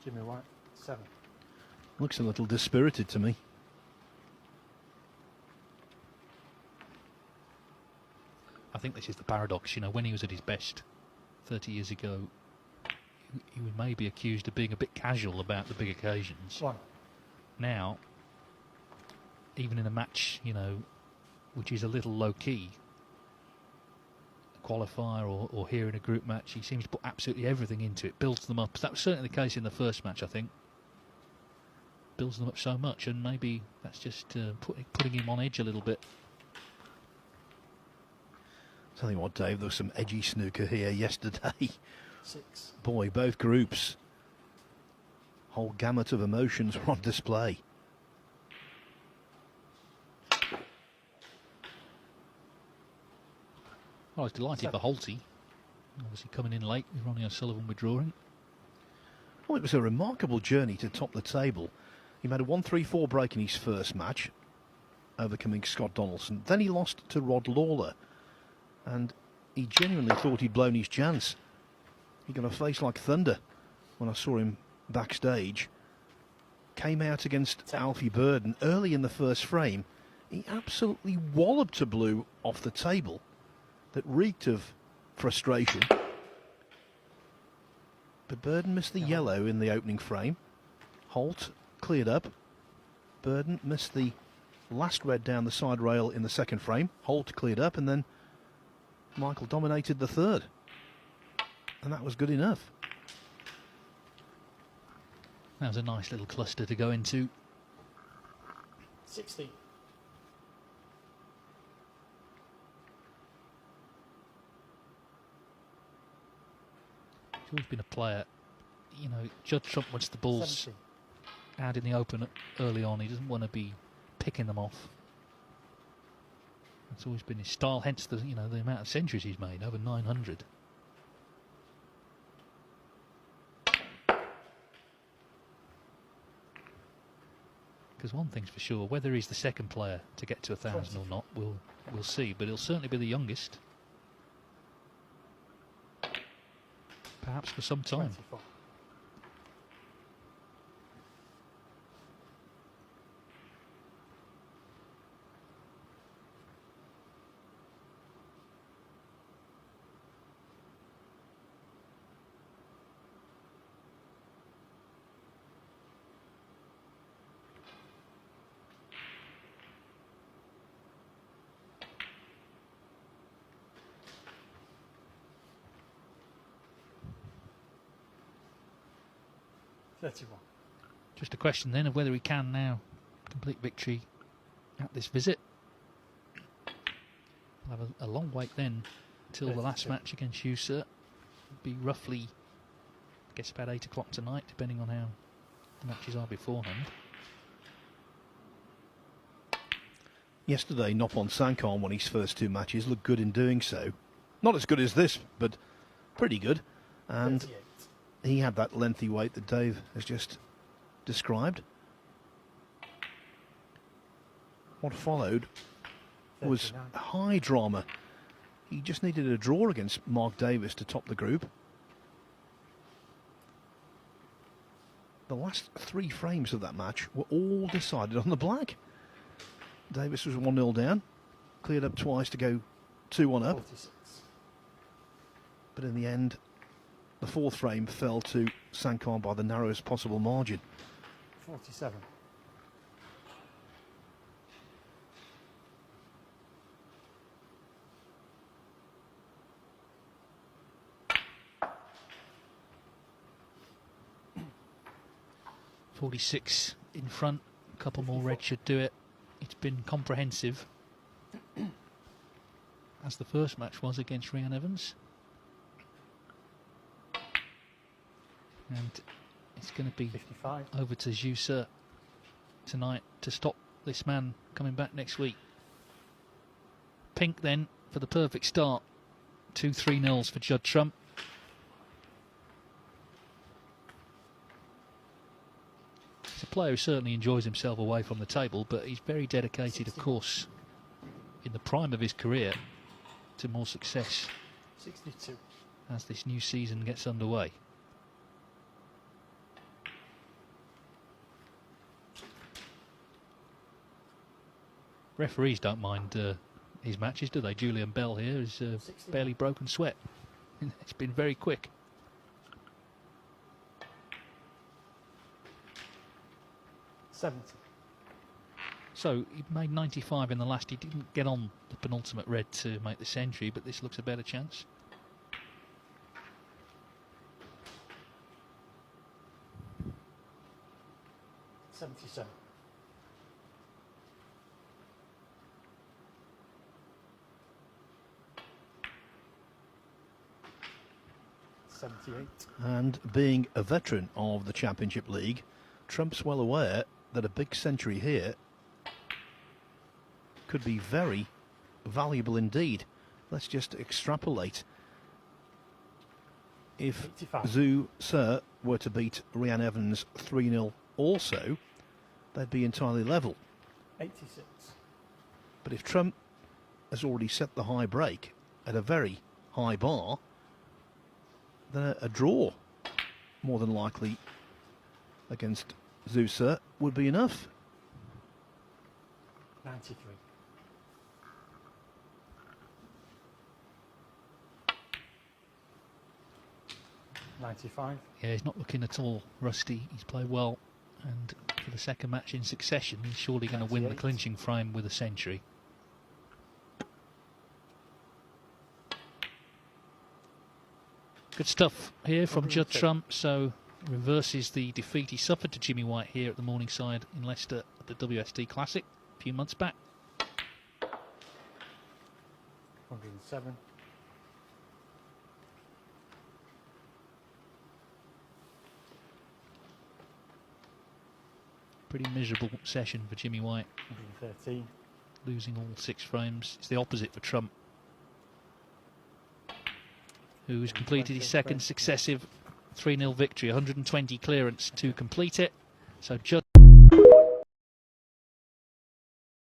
Jimmy White, 7. Looks a little dispirited to me. I think this is the paradox. You know, when he was at his best 30 years ago, he was maybe accused of being a bit casual about the big occasions. 1. Now, even in a match, you know, which is a little low-key, a qualifier or here in a group match, he seems to put absolutely everything into it, builds them up. That was certainly the case in the first match, I think. Builds them up so much, and maybe that's just putting him on edge a little bit. Tell you what, Dave, there was some edgy snooker here yesterday. 6. Boy, both groups. Whole gamut of emotions were on display. I was delighted for Holty. Obviously coming in late with Ronnie O'Sullivan withdrawing. Well, it was a remarkable journey to top the table. He made a 1-3-4 break in his first match, overcoming Scott Donaldson. Then he lost to Rod Lawler, and he genuinely thought he'd blown his chance. He got a face like thunder when I saw him backstage. Came out against Alfie Burden early in the first frame. He absolutely walloped a blue off the table that reeked of frustration. But Burden missed the yellow in the opening frame. Holt cleared up. Burden missed the last red down the side rail in the second frame. Holt cleared up, and then Michael dominated the third. And that was good enough. That was a nice little cluster to go into. 60. He's always been a player. You know, Judd Trump wants the balls 70. out in the open early on. He doesn't want to be picking them off. That's always been his style. Hence the the amount of centuries he's made, over 900. Because one thing's for sure, whether he's the second player to get to 1,000 or not, we'll see. But he'll certainly be the youngest. Perhaps for some time. 24. Just a question then of whether he can now complete victory at this visit. We'll have a long wait then till the last match against USERT. It'll be roughly, I guess, about 8 o'clock tonight, depending on how the matches are beforehand. Yesterday, Noppon Sankar won his first 2 matches, looked good in doing so. Not as good as this, but pretty good. And 38. he had that lengthy wait that Dave has just described. What followed was 39. high drama. He just needed a draw against Mark Davis to top the group. The last 3 frames of that match were all decided on the black. Davis was 1-0 down, cleared up twice to go 2-1 up. 46. But in the end, the 4th frame fell to Sankar by the narrowest possible margin. 47. .46 in front, a couple more red should do it. It's been comprehensive, as the first match was against Rhian Evans. And it's going to be 55. over to USERT tonight to stop this man coming back next week. Pink then for the perfect start. 2 3-0s for Judd Trump. He's a player who certainly enjoys himself away from the table, but he's very dedicated, of course, in the prime of his career, to more success 62. as this new season gets underway. Referees don't mind his matches, do they? Julian Bell here has 60. barely broken sweat. It's been very quick. 70. So he made 95 in the last. He didn't get on the penultimate red to make the century, but this looks a better chance. 77. And being a veteran of the Championship League, Trump's well aware that a big century here could be very valuable indeed. Let's just extrapolate. If 85. Zhu Se were to beat Rhian Evans 3-0 also, they'd be entirely level. 86. But if Trump has already set the high break at a very high bar, then a draw, more than likely, against Zhu Se would be enough. 93. Yeah, he's not looking at all rusty. He's played well, and for the second match in succession, he's surely going to win the 98. clinching frame with a century. Good stuff here from Judd 102. Trump. So reverses the defeat he suffered to Jimmy White here at the Morningside in Leicester at the WST Classic a few months back. 107. Pretty miserable session for Jimmy White, 113. losing all 6 frames. It's the opposite for Trump, who's completed his second successive 3-0 victory, 120 clearance to complete it. So Judd